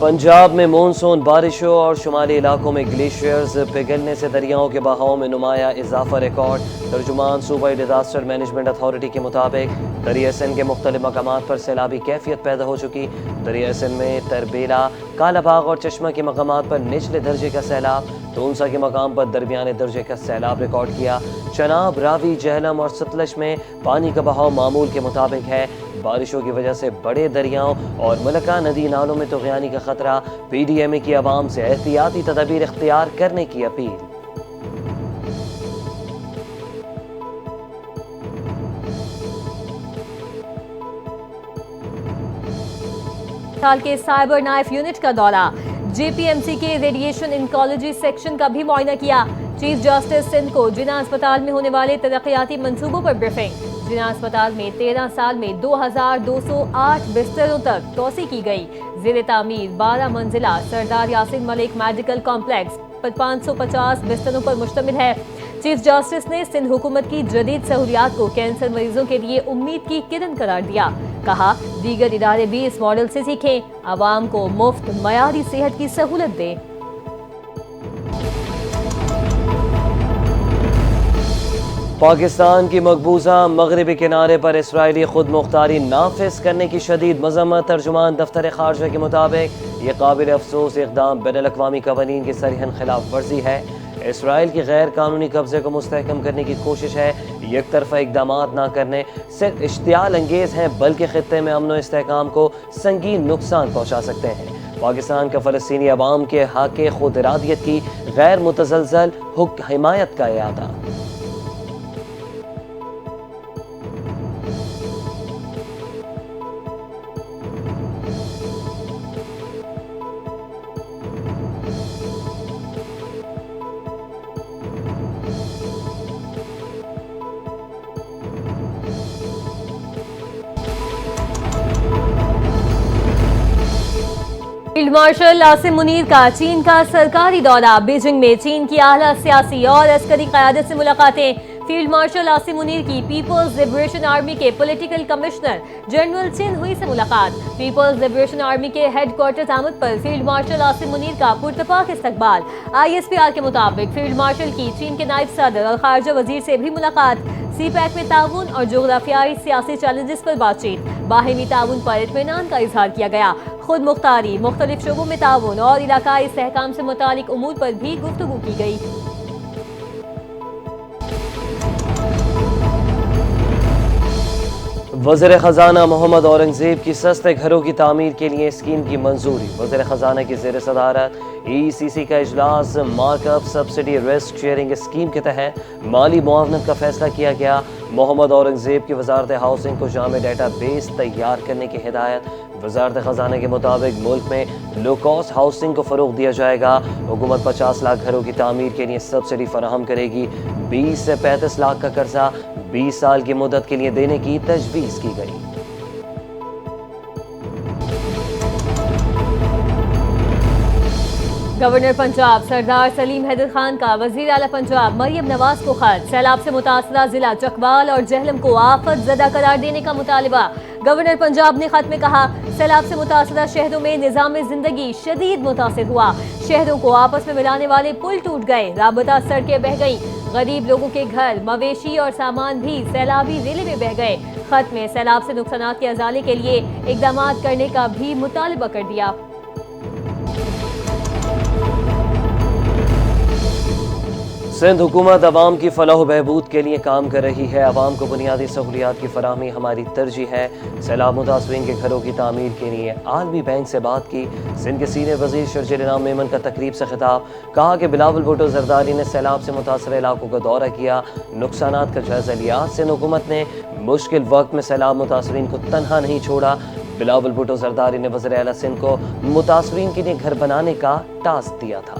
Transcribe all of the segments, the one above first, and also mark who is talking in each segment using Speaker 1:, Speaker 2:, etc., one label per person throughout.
Speaker 1: پنجاب میں مونسون بارشوں اور شمالی علاقوں میں گلیشیئرز پگھلنے سے دریاؤں کے بہاؤ میں نمایاں اضافہ ریکارڈ۔ ترجمان صوبائی ڈیزاسٹر مینجمنٹ اتھارٹی کے مطابق دریائے سندھ کے مختلف مقامات پر سیلابی کیفیت پیدا ہو چکی۔ دریائے سندھ میں تربیلا، کالا باغ اور چشمہ کے مقامات پر نچلے درجے کا سیلاب، تونسا کے مقام پر درمیانے درجے کا سیلاب ریکارڈ کیا۔ چناب، راوی، جہلم اور ستلج میں پانی کا بہاؤ معمول کے مطابق ہے۔ بارشوں کی وجہ سے بڑے دریاؤں اور ملکہ ندی نالوں میں طغیانی کا خطرہ۔ پی ڈی ایم اے کی عوام سے احتیاطی تدابیر اختیار کرنے کی اپیل۔
Speaker 2: سال کے سائبر نائف یونٹ کا دورہ، جے پی ایم سی کے ریڈیشن انکالوجی سیکشن کا بھی معائنہ کیا۔ چیف جسٹس سندھ کو جناح اسپتال میں ہونے والے ترقیاتی منصوبوں پر بریفنگ۔ جناح اسپتال میں 13 سال میں 2208 بستروں تک توسیع کی گئی۔ زیر تعمیر 12 منزلہ سردار یاسین ملک میڈیکل کمپلیکس 550 بستروں پر مشتمل ہے۔ چیف جسٹس نے سندھ حکومت کی جدید سہولیات کو کینسر مریضوں کے لیے امید کی کرن قرار دیا۔ کہا دیگر ادارے بھی اس ماڈل سے سیکھیں، عوام کو مفت معیاری صحت کی سہولت دیں۔
Speaker 1: پاکستان کی مقبوضہ مغربی کنارے پر اسرائیلی خود مختاری نافذ کرنے کی شدید مذمت۔ ترجمان دفتر خارجہ کے مطابق یہ قابل افسوس اقدام بین الاقوامی قوانین کی صریحاً خلاف ورزی ہے۔ اسرائیل کی غیر قانونی قبضے کو مستحکم کرنے کی کوشش ہے۔ یک طرفہ اقدامات نہ کرنے صرف اشتعال انگیز ہیں بلکہ خطے میں امن و استحکام کو سنگین نقصان پہنچا سکتے ہیں۔ پاکستان کا فلسطینی عوام کے حق خود ارادیت کی غیر متزلزل حمایت کا اعادہ۔
Speaker 2: فیلڈ مارشل عاصم منیر کا چین کا سرکاری دورہ، بیجنگ میں چین کی اعلیٰ سیاسی اور عسکری قیادت سے ملاقاتیں۔ فیلڈ مارشل عاصم منیر کی پیپلز لبریشن آرمی کے پولیٹیکل کمشنر جنرل چن ہوئی سے ملاقات۔ پیپلز لبریشن آرمی کے ہیڈ کوارٹرز آمد پر فیلڈ مارشل عاصم منیر کا پرتپاک استقبال۔ آئی ایس پی آر کے مطابق فیلڈ مارشل کی چین کے نائب صدر اور خارجہ وزیر سے بھی ملاقات۔ سی پیک میں تعاون اور جغرافیائی سیاسی چیلنجز پر بات چیت۔ باہمی تعاون پر اطمینان کا اظہار کیا گیا۔ خود مختاری، مختلف شعبوں میں تعاون اور علاقائی استحکام سے متعلق امور پر بھی گفتگو کی گئی۔
Speaker 1: وزیر خزانہ محمد اورنگزیب کی سستے گھروں کی تعمیر کے لیے اسکیم کی منظوری۔ وزیر خزانہ کی زیر صدارت ای سی سی کا اجلاس mark up subsidy risk sharing scheme کے تحت مالی معاونت کا فیصلہ کیا گیا۔ محمد اورنگزیب کی وزارت ہاؤسنگ کو جامع ڈیٹا بیس تیار کرنے کی ہدایت۔ وزارت خزانہ کے مطابق ملک میں لو کاسٹ ہاؤسنگ کو فروغ دیا جائے گا۔ حکومت 50 لاکھ گھروں کی تعمیر کے لیے سبسڈی فراہم کرے گی۔ 20 سے 35 لاکھ کا قرضہ 20 سال کی مدت کے لیے دینے کی تجویز کی گئی۔
Speaker 2: گورنر پنجاب سردار سلیم حیدر خان کا وزیر اعلیٰ پنجاب مریم نواز کو خط، سیلاب سے متاثرہ ضلع چکوال اور جہلم کو آفت زدہ قرار دینے کا مطالبہ۔ گورنر پنجاب نے خط میں کہا سیلاب سے متاثرہ شہروں میں نظام زندگی شدید متاثر ہوا، شہروں کو آپس میں ملانے والے پل ٹوٹ گئے، رابطہ سڑکیں بہہ گئیں، غریب لوگوں کے گھر، مویشی اور سامان بھی سیلابی ریلے میں بہہ گئے۔ خط میں سیلاب سے نقصانات کے ازالے کے لیے اقدامات کرنے کا بھی مطالبہ کر دیا۔
Speaker 1: سندھ حکومت عوام کی فلاح و بہبود کے لیے کام کر رہی ہے۔ عوام کو بنیادی سہولیات کی فراہمی ہماری ترجیح ہے۔ سیلاب متاثرین کے گھروں کی تعمیر کے لیے عالمی بینک سے بات کی۔ سندھ کے سینئر وزیر شرجیل انعام میمن کا تقریب سے خطاب، کہا کہ بلاول بھٹو زرداری نے سیلاب سے متاثرہ علاقوں کا دورہ کیا، نقصانات کا جائزہ لیا۔ سندھ حکومت نے مشکل وقت میں سیلاب متاثرین کو تنہا نہیں چھوڑا۔ بلاول بھٹو زرداری نے وزیر اعلیٰ سندھ کو متاثرین کے لیے گھر بنانے کا ٹاسک دیا تھا۔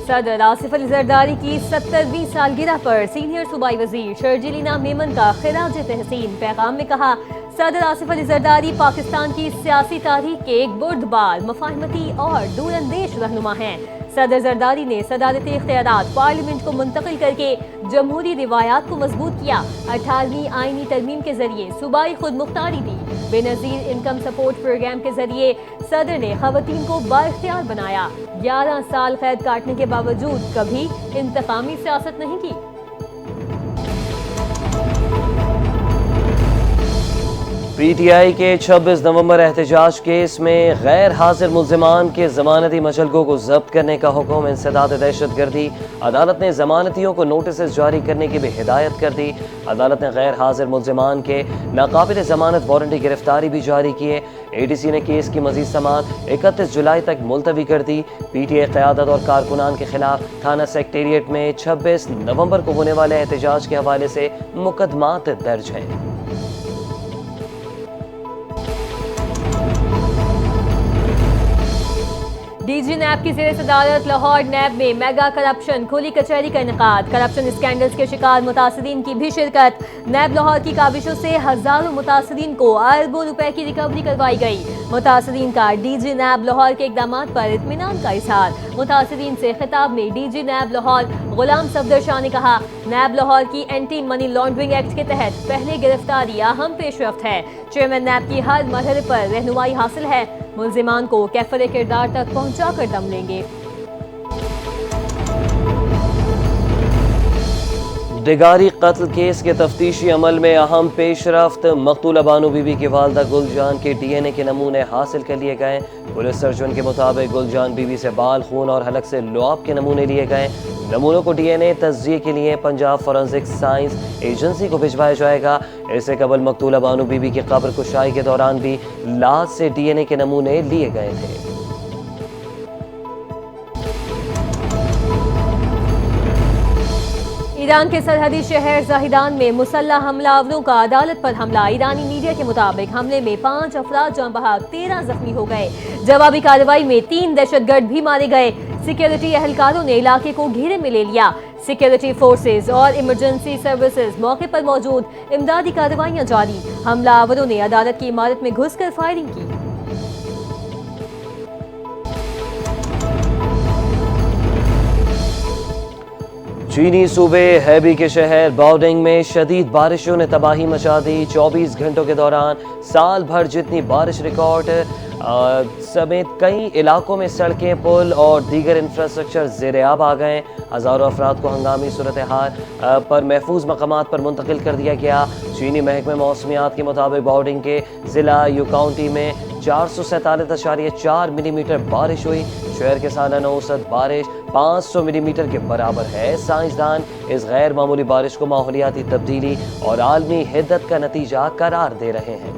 Speaker 2: صدر آصف علی زرداری کی 70ویں سالگرہ پر سینئر صوبائی وزیر شرجیل انعام میمن کا خراج تحسین۔ پیغام میں کہا صدر آصف علی زرداری پاکستان کی سیاسی تاریخ کے ایک بردبار، مفاہمتی اور دور اندیش رہنما ہیں۔ صدر زرداری نے صدارتی اختیارات پارلیمنٹ کو منتقل کر کے جمہوری روایات کو مضبوط کیا۔ 18ویں آئینی ترمیم کے ذریعے صوبائی خود مختاری دی۔ بے نظیر انکم سپورٹ پروگرام کے ذریعے صدر نے خواتین کو بااختیار بنایا۔ 11 سال قید کاٹنے کے باوجود کبھی انتقامی سیاست نہیں کی۔
Speaker 1: پی ٹی آئی کے 26 نومبر احتجاج کیس میں غیر حاضر ملزمان کے ضمانتی مچلکوں کو ضبط کرنے کا حکم۔ انسداد دہشت گردی، عدالت نے ضمانتیوں کو نوٹسز جاری کرنے کی بھی ہدایت کر دی۔ عدالت نے غیر حاضر ملزمان کے ناقابل ضمانت وارنٹی گرفتاری بھی جاری کیے۔ اے ڈی سی نے کیس کی مزید سماعت 31 جولائی تک ملتوی کر دی۔ پی ٹی آئی قیادت اور کارکنان کے خلاف تھانہ سیکریٹریٹ میں 26 نومبر کو ہونے والے احتجاج کے حوالے سے مقدمات درج ہیں۔
Speaker 2: ڈی جی نیب کی زیر صدارت لاہور نیب میں میگا کرپشن کھلی کچہری کا انعقاد۔ کرپشن اسکینڈلز کے شکار متاثرین کی بھی شرکت۔ نیب لاہور کی کاوشوں سے ہزاروں متاثرین کو اربوں روپے کی ریکوری کروائی گئی۔ متاثرین کا ڈی جی نیب لاہور کے اقدامات پر اطمینان کا اظہار۔ متاثرین سے خطاب میں D G NAB Lahore Ghulam Safdar شاہ نے کہا، نیب لاہور کی اینٹی منی لانڈرنگ ایکٹ کے تحت پہلے گرفتاری اہم پیش رفت ہے۔ چیئرمین نیب کی ہر مرحلے پر رہنمائی حاصل ہے۔ ملزمان کو کیفر کردار تک پہنچا کر دم لیں گے۔
Speaker 1: ڈگاری قتل کیس کے تفتیشی عمل میں اہم پیش رفت۔ مقتولہ بانو بی بی کی والدہ گل جان کے ڈی این اے کے نمونے حاصل کر لیے گئے۔ پولیس سرجن کے مطابق گل جان بی بی سے بال، خون اور حلق سے لعاب کے نمونے لیے گئے۔ نمونوں کو ڈی این اے تجزیے کے لیے پنجاب فورنزک سائنس ایجنسی کو بھجوایا جائے گا۔ اس سے قبل مقتولہ بانو بی بی کی قبر کشائی کے دوران بھی لاش سے ڈی این اے کے نمونے لیے گئے تھے۔
Speaker 2: ایران کے سرحدی شہر زاہدان میں مسلح حملہ آوروں کا عدالت پر حملہ۔ ایرانی میڈیا کے مطابق حملے میں 5 افراد جاں بحق، 13 زخمی ہو گئے۔ جوابی کارروائی میں 3 دہشت گرد بھی مارے گئے۔ سیکیورٹی اہلکاروں نے علاقے کو گھیرے میں لے لیا۔ سیکیورٹی فورسز اور ایمرجنسی سروسز موقع پر موجود، امدادی کارروائیاں جاری۔ حملہ آوروں نے عدالت کی عمارت میں گھس کر فائرنگ کی۔
Speaker 1: چینی صوبے ہیبی کے شہر باؤڈنگ میں شدید بارشوں نے تباہی مچا دی۔ 24 گھنٹوں کے دوران سال بھر جتنی بارش ریکارڈ سمیت کئی علاقوں میں سڑکیں، پل اور دیگر انفراسٹرکچر زیر آب آ گئے۔ ہزاروں افراد کو ہنگامی صورتحال پر محفوظ مقامات پر منتقل کر دیا گیا۔ چینی محکمہ موسمیات کے مطابق باؤڈنگ کے ضلع یو کاؤنٹی میں 447.4 ملی میٹر بارش ہوئی۔ شہر کے سالانہ اوسط بارش 500 ملی میٹر کے برابر ہے۔ سائنسدان اس غیر معمولی بارش کو ماحولیاتی تبدیلی اور عالمی حدت کا نتیجہ قرار دے رہے ہیں۔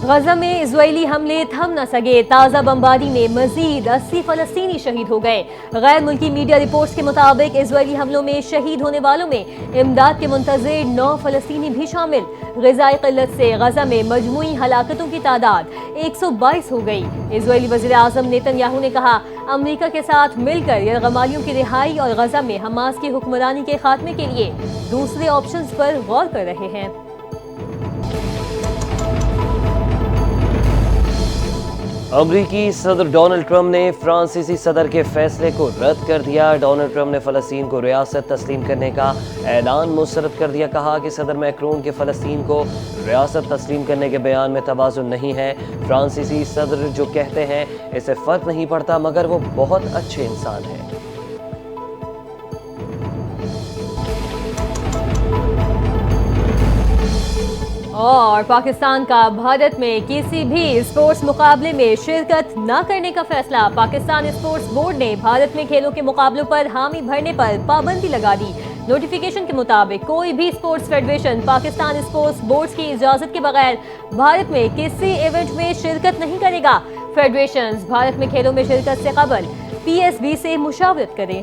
Speaker 2: غزہ میں اسرائیلی حملے تھم نہ سکے۔ تازہ بمباری میں مزید 80 فلسطینی شہید ہو گئے۔ غیر ملکی میڈیا رپورٹس کے مطابق اسرائیلی حملوں میں شہید ہونے والوں میں امداد کے منتظر 9 فلسطینی بھی شامل۔ غذائی قلت سے غزہ میں مجموعی ہلاکتوں کی تعداد 122 ہو گئی۔ اسرائیلی وزیر اعظم نیتن یاہو نے کہا، امریکہ کے ساتھ مل کر یرغمالیوں کی رہائی اور غزہ میں حماس کی حکمرانی کے خاتمے کے لیے دوسرے آپشنز پر غور کر رہے ہیں۔
Speaker 1: امریکی صدر ڈونلڈ ٹرمپ نے فرانسیسی صدر کے فیصلے کو رد کر دیا۔ ڈونلڈ ٹرمپ نے فلسطین کو ریاست تسلیم کرنے کا اعلان مسترد کر دیا۔ کہا کہ صدر میکرون کے فلسطین کو ریاست تسلیم کرنے کے بیان میں توازن نہیں ہے۔ فرانسیسی صدر جو کہتے ہیں اسے فرق نہیں پڑتا، مگر وہ بہت اچھے انسان ہیں۔
Speaker 2: اور پاکستان کا بھارت میں کسی بھی اسپورٹس مقابلے میں شرکت نہ کرنے کا فیصلہ۔ پاکستان اسپورٹس بورڈ نے بھارت میں کھیلوں کے مقابلوں پر حامی بھرنے پر پابندی لگا دی۔ نوٹیفیکیشن کے مطابق کوئی بھی sports federation Pakistan sports board کی اجازت کے بغیر بھارت میں کسی ایونٹ میں شرکت نہیں کرے گا۔ فیڈریشنز بھارت میں کھیلوں میں شرکت سے قبل PSB سے مشاورت کریں۔